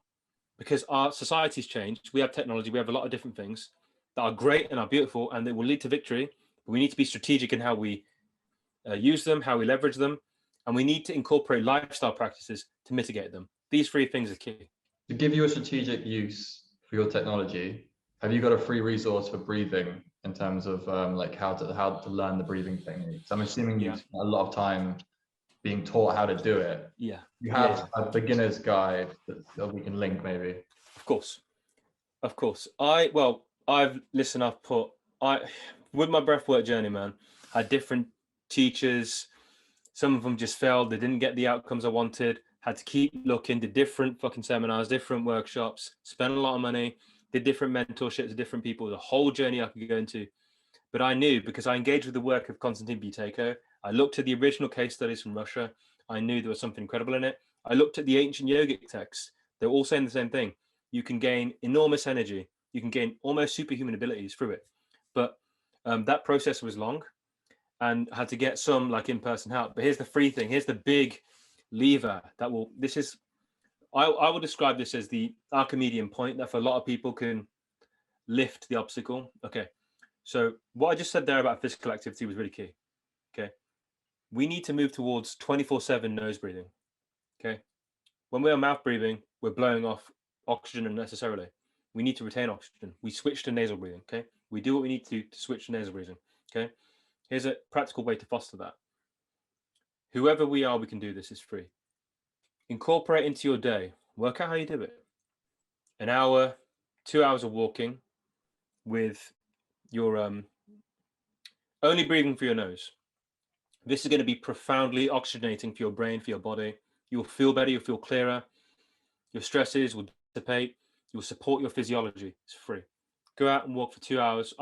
because our society's changed. We have technology, we have a lot of different things, that are great and are beautiful and they will lead to victory. But we need to be strategic in how we use them, how we leverage them, and we need to incorporate lifestyle practices to mitigate them. These three things are key. To give you a strategic use for your technology, have you got a free resource for breathing in terms of like how to learn the breathing techniques? I'm assuming you spent a lot of time being taught how to do it. Yeah. You have a beginner's guide that we can link maybe. Of course. I've put with my breathwork journey, man, I had different teachers. Some of them just failed. They didn't get the outcomes I wanted. Had to keep looking, did different fucking seminars, different workshops, spent a lot of money, did different mentorships with different people, the whole journey I could go into. But I knew, because I engaged with the work of K.P Buteyko, I looked at the original case studies from Russia. I knew there was something incredible in it. I looked at the ancient yogic texts. They're all saying the same thing. You can gain enormous energy. You can gain almost superhuman abilities through it. But that process was long and had to get some like in-person help. But here's the free thing. Here's the big lever that will, I will describe this as the Archimedean point that for a lot of people can lift the obstacle. Okay. So what I just said there about physical activity was really key. Okay. We need to move towards 24/7 nose breathing. Okay. When we are mouth breathing, we're blowing off oxygen unnecessarily. We need to retain oxygen. We switch to nasal breathing. Okay. We do what we need to switch to nasal breathing. Okay. Here's a practical way to foster that. Whoever we are, we can do this. It's free. Incorporate into your day. Work out how you do it. An hour, 2 hours of walking with your only breathing through your nose. This is going to be profoundly oxygenating for your brain, for your body. You'll feel better. You'll feel clearer. Your stresses will dissipate. You'll support your physiology. It's free. Go out and walk for 2 hours.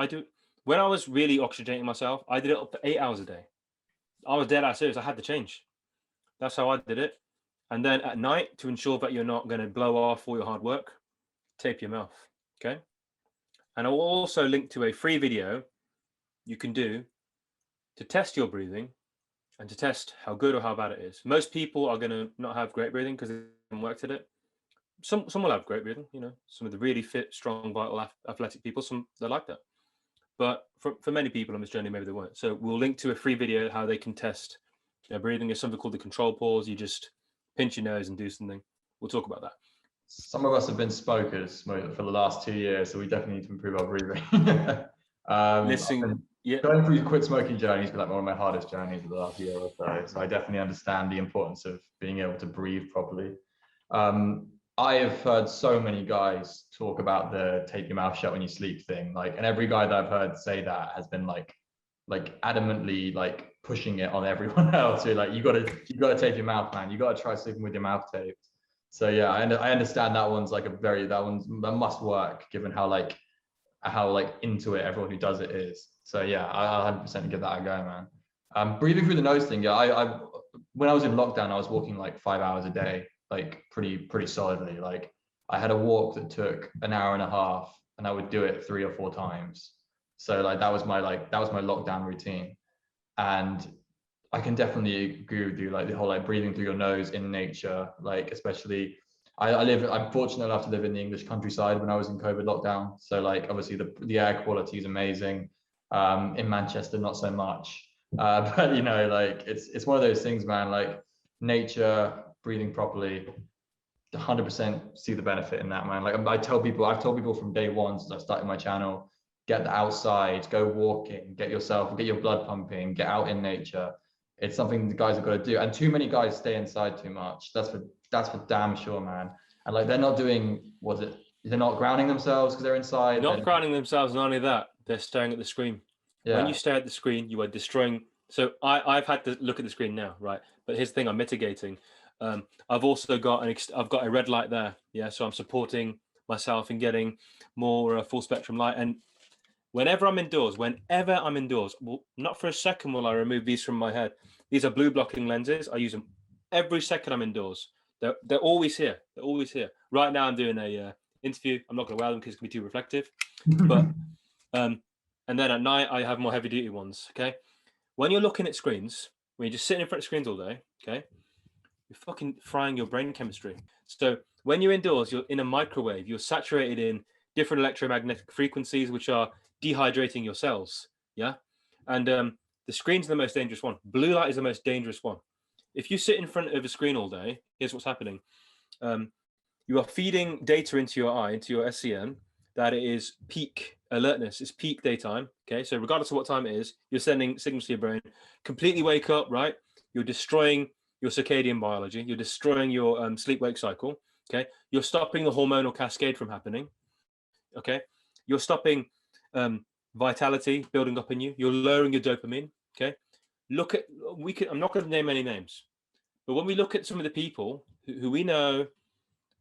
When I was really oxygenating myself, I did it up to 8 hours a day. I was dead ass serious. I had to change. That's how I did it. And then at night, to ensure that you're not going to blow off all your hard work, tape your mouth. Okay. And I will also link to a free video you can do to test your breathing and to test how good or how bad it is. Most people are going to not have great breathing because they haven't worked at it. Some will have great breathing, some of the really fit, strong, vital, athletic people, they're like that. But for many people on this journey, maybe they won't. So we'll link to a free video how they can test their breathing. There's something called the control pause. You just pinch your nose and do something. We'll talk about that. Some of us have been smokers for the last 2 years, so we definitely need to improve our breathing. Going through quit smoking journey has been like one of my hardest journeys of the last year or so. So I definitely understand the importance of being able to breathe properly. I have heard so many guys talk about the tape your mouth shut when you sleep thing. And every guy that I've heard say that has been like adamantly pushing it on everyone else. So you gotta tape your mouth, man. You gotta try sleeping with your mouth taped. So yeah, I understand that one's that must work given how into it everyone who does it is. So yeah, I'll 100% give that a go, man. Breathing through the nose thing, yeah. I when I was in lockdown, I was walking 5 hours a day, pretty solidly. I had a walk that took an hour and a half, and I would do it 3 or 4 times. So that was my lockdown routine, and I can definitely agree with you. The whole breathing through your nose in nature, especially. I'm fortunate enough to live in the English countryside when I was in COVID lockdown. So obviously the air quality is amazing. In Manchester, not so much. But it's one of those things, man. Nature, breathing properly, 100% see the benefit in that, man. I've told people from day one since I started my channel, get outside, go walking, get your blood pumping, get out in nature. It's something the guys have got to do. And too many guys stay inside too much. That's for damn sure, man. And they're not doing, they're not grounding themselves because they're inside. Not grounding themselves, not only that, they're staring at the screen. Yeah. When you stare at the screen, you are destroying. So I've had to look at the screen now, right? But here's the thing, I'm mitigating. I've also got I've got a red light there. Yeah. So I'm supporting myself in getting more full spectrum light. And whenever I'm indoors, well, not for a second will I remove these from my head. These are blue blocking lenses. I use them every second I'm indoors. They're always here. They're always here. Right now I'm doing a interview. I'm not going to wear them because it's going to be too reflective. But and then at night I have more heavy duty ones. Okay. When you're looking at screens, when you're just sitting in front of screens all day, okay, you're fucking frying your brain chemistry. So when you're indoors, you're in a microwave. You're saturated in different electromagnetic frequencies, which are dehydrating your cells. Yeah. And the screen's the most dangerous one. Blue light is the most dangerous one. If you sit in front of a screen all day, here's what's happening. You are feeding data into your eye, into your SCM, that it is peak alertness, it's peak daytime. Okay, so regardless of what time it is, you're sending signals to your brain. Completely wake up, right? You're destroying your circadian biology. You're destroying your sleep-wake cycle. Okay, you're stopping the hormonal cascade from happening. Okay, you're stopping vitality building up in you. You're lowering your dopamine. Okay, look at I'm not going to name any names, but when we look at some of the people who we know,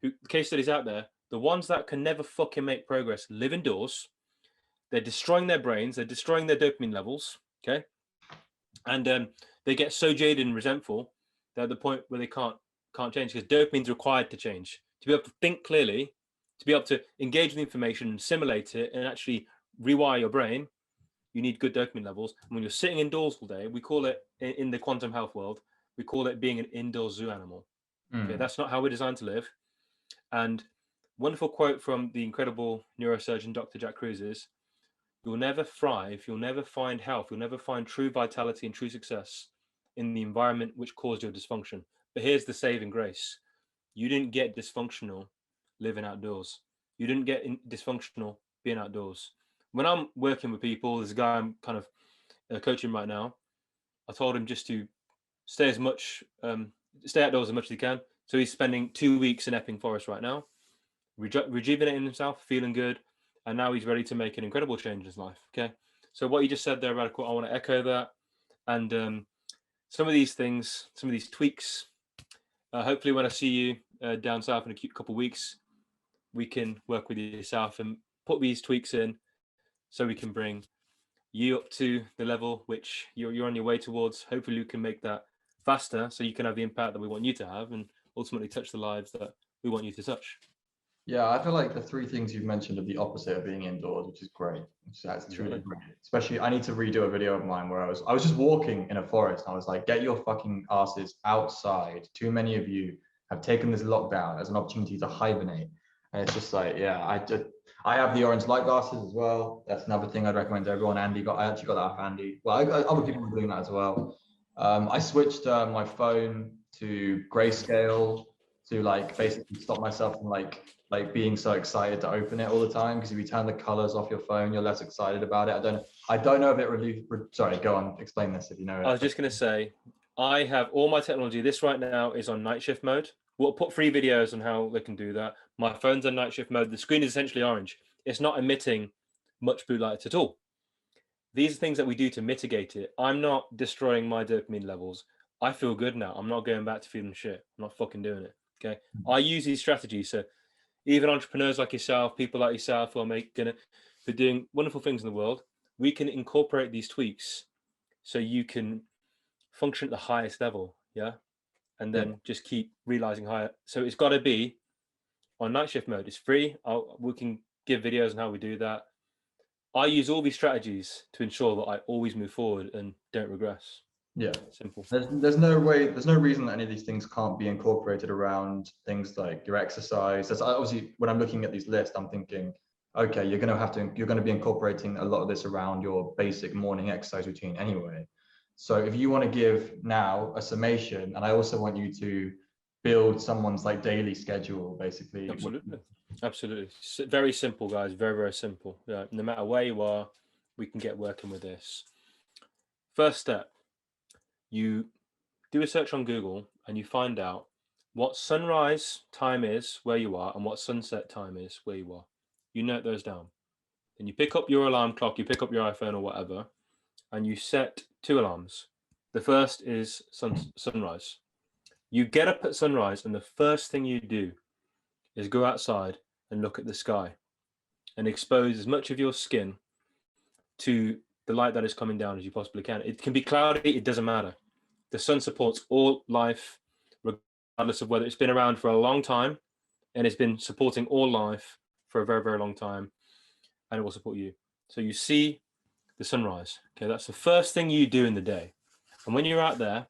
who case studies out there, the ones that can never fucking make progress live indoors. They're destroying their brains. They're destroying their dopamine levels. Okay, and they get so jaded and resentful. They're at the point where they can't change, because dopamine's required to change to be able to think clearly, to be able to engage with information and assimilate it and actually rewire your brain. You need good dopamine levels. And when you're sitting indoors all day, we call it, in the quantum health world, we call it being an indoor zoo animal. Okay, that's not how we're designed to live. And wonderful quote from the incredible neurosurgeon Dr. Jack Kruse is, you'll never thrive, you'll never find health, you'll never find true vitality and true success in the environment which caused your dysfunction. But here's the saving grace. You didn't get dysfunctional living outdoors. You didn't get dysfunctional being outdoors. When I'm working with people, there's a guy I'm kind of coaching right now. I told him just to stay outdoors as much as he can. So he's spending 2 weeks in Epping Forest right now, rejuvenating himself, feeling good, and now he's ready to make an incredible change in his life. Okay, so what you just said there, Radical, I want to echo that. And some of these things, some of these tweaks, hopefully when I see you down south in a couple of weeks, we can work with you south and put these tweaks in so we can bring you up to the level which you're on your way towards. Hopefully we can make that faster so you can have the impact that we want you to have and ultimately touch the lives that we want you to touch. Yeah, I feel like the three things you've mentioned are the opposite of being indoors, which is great. That's truly great. Especially, I need to redo a video of mine where I was just walking in a forest and I was like, get your fucking asses outside. Too many of you have taken this lockdown as an opportunity to hibernate. And it's just like, yeah, I have the orange light glasses as well. That's another thing I'd recommend to everyone. I actually got that off Andy. Well, other people are doing that as well. I switched my phone to grayscale to like basically stop myself from like being so excited to open it all the time, because if you turn the colors off your phone, you're less excited about it. I don't know if it really, sorry, go on, explain this if you know it. I was just going to say, I have all my technology. This right now is on night shift mode. We'll put free videos on how they can do that. My phone's on night shift mode. The screen is essentially orange. It's not emitting much blue light at all. These are things that we do to mitigate it. I'm not destroying my dopamine levels. I feel good now. I'm not going back to feeling shit. I'm not fucking doing it. Okay. I use these strategies. So even entrepreneurs like yourself, people like yourself who are doing wonderful things in the world, we can incorporate these tweaks so you can function at the highest level. Yeah. And then just keep realizing higher. So it's got to be on night shift mode. It's free. We can give videos on how we do that. I use all these strategies to ensure that I always move forward and don't regress. Yeah, simple. There's no reason that any of these things can't be incorporated around things like your exercise. That's obviously, when I'm looking at these lists, I'm thinking, okay, you're going to be incorporating a lot of this around your basic morning exercise routine anyway. So if you want to give now a summation, and I also want you to build someone's like daily schedule, basically. Absolutely. Very simple, guys. Very, very simple. Yeah. No matter where you are, we can get working with this. First step, you do a search on Google and you find out what sunrise time is where you are and what sunset time is where you are. You note those down. Then you pick up your alarm clock, you pick up your iPhone or whatever, and you set 2 alarms. The first is sunrise. You get up at sunrise and the first thing you do is go outside and look at the sky and expose as much of your skin to the light that is coming down as you possibly can. It can be cloudy, it doesn't matter. The sun supports all life, regardless of whether it's been around for a long time, and it's been supporting all life for a very, very long time, and it will support you. So you see the sunrise. Okay, that's the first thing you do in the day. And when you're out there,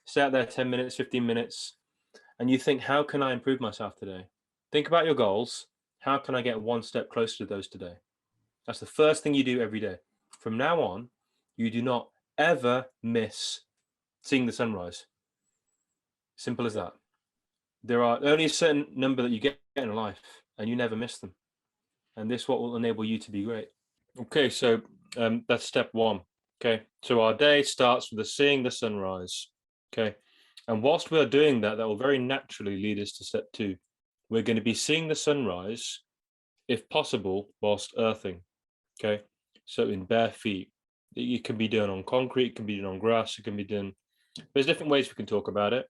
stay out there 10 minutes, 15 minutes, and you think, how can I improve myself today? Think about your goals. how can I get one step closer to those today? That's the first thing you do every day. From now on, you do not ever miss seeing the sunrise. Simple as that. There are only a certain number that you get in life, and you never miss them. And this what will enable you to be great. Okay, so that's step one. Okay, so our day starts with seeing the sunrise. Okay, and whilst we're doing that, that will very naturally lead us to step two. We're going to be seeing the sunrise, if possible, whilst earthing. Okay, so in bare feet. It can be done on concrete, it can be done on grass, it can be done. There's different ways we can talk about it,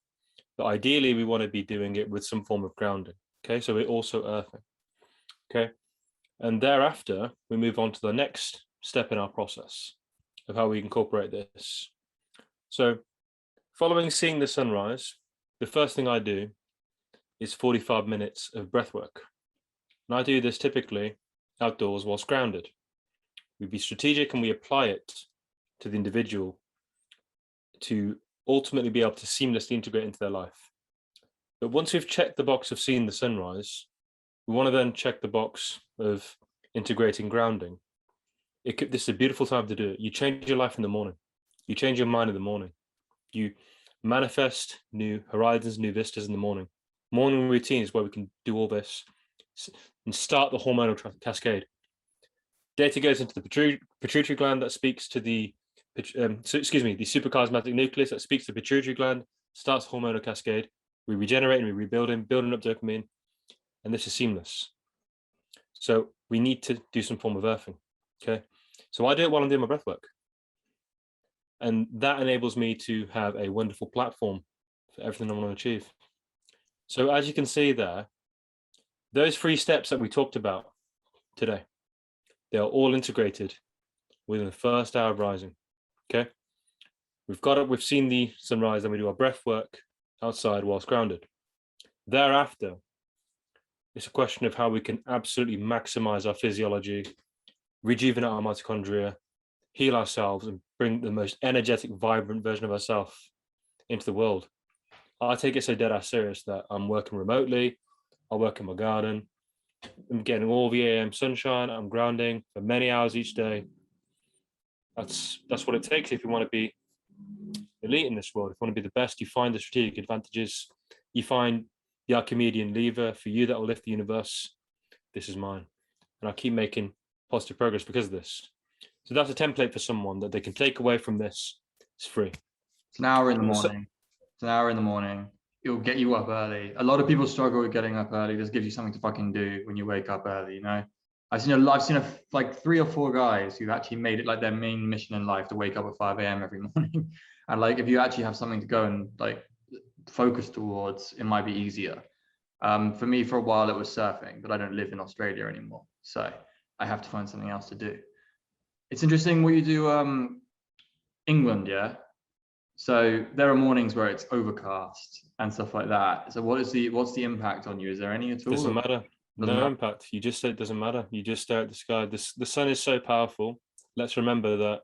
but ideally we want to be doing it with some form of grounding. Okay, so we're also earthing. Okay, and thereafter we move on to the next step in our process of how we incorporate this. So following seeing the sunrise, the first thing I do is 45 minutes of breath work. And I do this typically outdoors whilst grounded. We be strategic and we apply it to the individual to ultimately be able to seamlessly integrate into their life. But once we've checked the box of seeing the sunrise, we want to then check the box of integrating grounding. This is a beautiful time to do it. You change your life in the morning. You change your mind in the morning. You manifest new horizons, new vistas in the morning. Morning routine is where we can do all this and start the hormonal cascade. Data goes into the pituitary gland that speaks to the suprachiasmatic nucleus that speaks to the pituitary gland, starts the hormonal cascade. We regenerate and we rebuild, building up dopamine, and this is seamless. So we need to do some form of earthing. Okay, so I do it while I'm doing my breath work, and that enables me to have a wonderful platform for everything I want to achieve. So as you can see there, those 3 steps that we talked about today, they are all integrated within the first hour of rising. Okay, we've seen the sunrise, and we do our breath work outside whilst grounded. Thereafter, it's a question of how we can absolutely maximize our physiology, rejuvenate our mitochondria, heal ourselves, and bring the most energetic, vibrant version of ourselves into the world. I take it so dead ass serious that I'm working remotely. I work in my garden. I'm getting all the AM sunshine. I'm grounding for many hours each day. That's what it takes if you want to be elite in this world. If you want to be the best, you find the strategic advantages. You find the Archimedean lever for you that will lift the universe. This is mine. And I keep making positive progress because of this. So that's a template for someone that they can take away from this. It's free. It's an hour in the morning. It's an hour in the morning. It'll get you up early. A lot of people struggle with getting up early. This gives you something to fucking do when you wake up early, you know? I've seen like 3 or 4 guys who've actually made it like their main mission in life to wake up at 5 a.m. every morning. And like, if you actually have something to go and like focus towards, it might be easier. For me, for a while, it was surfing, but I don't live in Australia anymore. So I have to find something else to do. It's interesting what you do, England, yeah? So there are mornings where it's overcast and stuff like that. So what's the impact on you? Is there any at all? Doesn't matter. No impact. You just say it doesn't matter. You just stare at the sky. The sun is so powerful. Let's remember that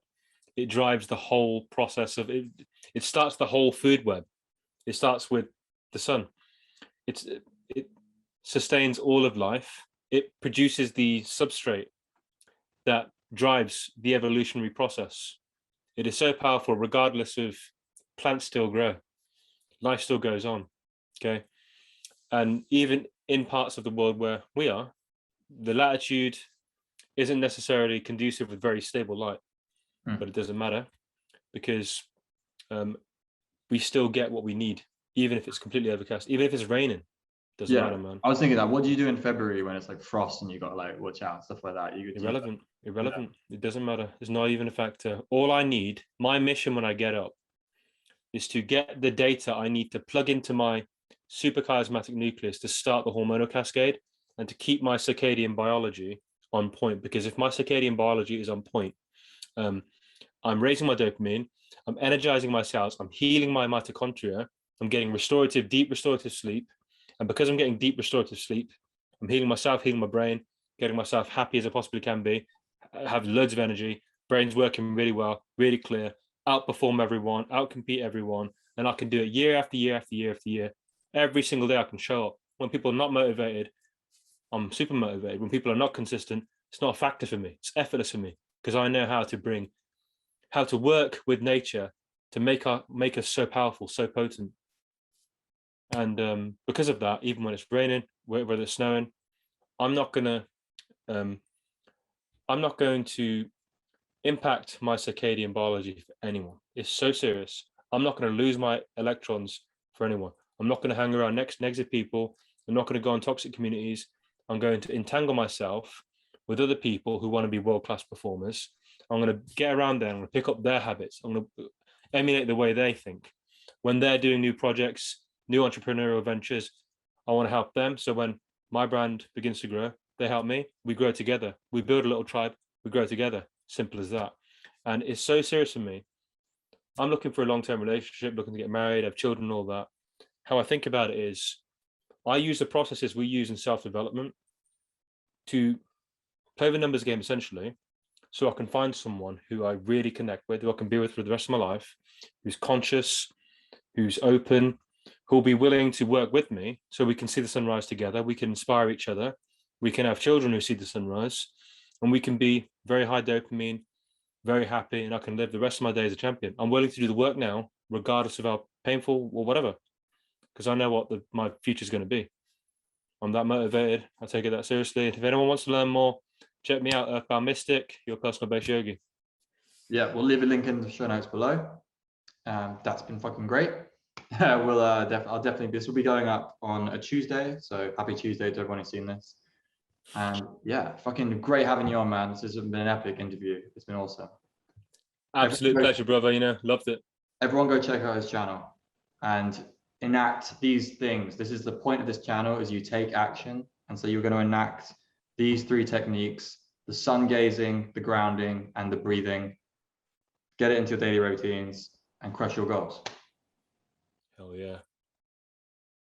it drives the whole process of it. It starts the whole food web. It starts with the sun. It sustains all of life. It produces the substrate that drives the evolutionary process. It is so powerful, regardless of plants still grow. Life still goes on. Okay. And even in parts of the world where we are, the latitude isn't necessarily conducive with very stable light, but it doesn't matter because we still get what we need, even if it's completely overcast, even if it's raining. Doesn't matter, man. I was thinking that. What do you do in February when it's like frost and you got to like watch out, stuff like that? Irrelevant. Yeah. It doesn't matter. It's not even a factor. All I need, my mission when I get up, is to get the data I need to plug into my suprachiasmatic nucleus to start the hormonal cascade and to keep my circadian biology on point. Because if my circadian biology is on point, I'm raising my dopamine, I'm energizing my cells, I'm healing my mitochondria, I'm getting deep restorative sleep. And because I'm getting deep restorative sleep, I'm healing myself, healing my brain, getting myself happy as I possibly can be, have loads of energy, brain's working really well, really clear, outperform everyone, outcompete everyone. And I can do it year after year after year after year. Every single day I can show up. When people are not motivated, I'm super motivated. When people are not consistent, it's not a factor for me. It's effortless for me because I know how to work with nature to make us so powerful, so potent. And because of that, even when it's raining, whether it's snowing, I'm not going to impact my circadian biology for anyone. It's so serious. I'm not going to lose my electrons for anyone. I'm not going to hang around negative people. I'm not going to go on toxic communities. I'm going to entangle myself with other people who want to be world-class performers. I'm going to get around them. I'm going to pick up their habits. I'm going to emulate the way they think. When they're doing new projects, new entrepreneurial ventures, I want to help them. So when my brand begins to grow, they help me. We grow together. We build a little tribe. We grow together. Simple as that. And it's so serious for me. I'm looking for a long-term relationship, looking to get married, have children, all that. How I think about it is I use the processes we use in self-development to play the numbers game, essentially, so I can find someone who I really connect with, who I can be with for the rest of my life, who's conscious, who's open, who'll be willing to work with me so we can see the sunrise together. We can inspire each other. We can have children who see the sunrise, and we can be very high dopamine, very happy, and I can live the rest of my day as a champion. I'm willing to do the work now, regardless of how painful or whatever, because I know what my future is going to be. I'm that motivated. I take it that seriously. If anyone wants to learn more, check me out, Earthbound Mystic, your personal base yogi. Yeah, we'll leave a link in the show notes below. That's been fucking great. I'll definitely, this will be going up on a Tuesday, so happy Tuesday to everyone who's seen this. And yeah, fucking great having you on, man. This has been an epic interview. It's been awesome. Absolute pleasure, brother. Loved it. Everyone go check out his channel and enact these things. This is the point of this channel, is you take action. And so you're going to enact these 3 techniques: the sun gazing, the grounding, and the breathing. Get it into your daily routines and crush your goals. Hell yeah.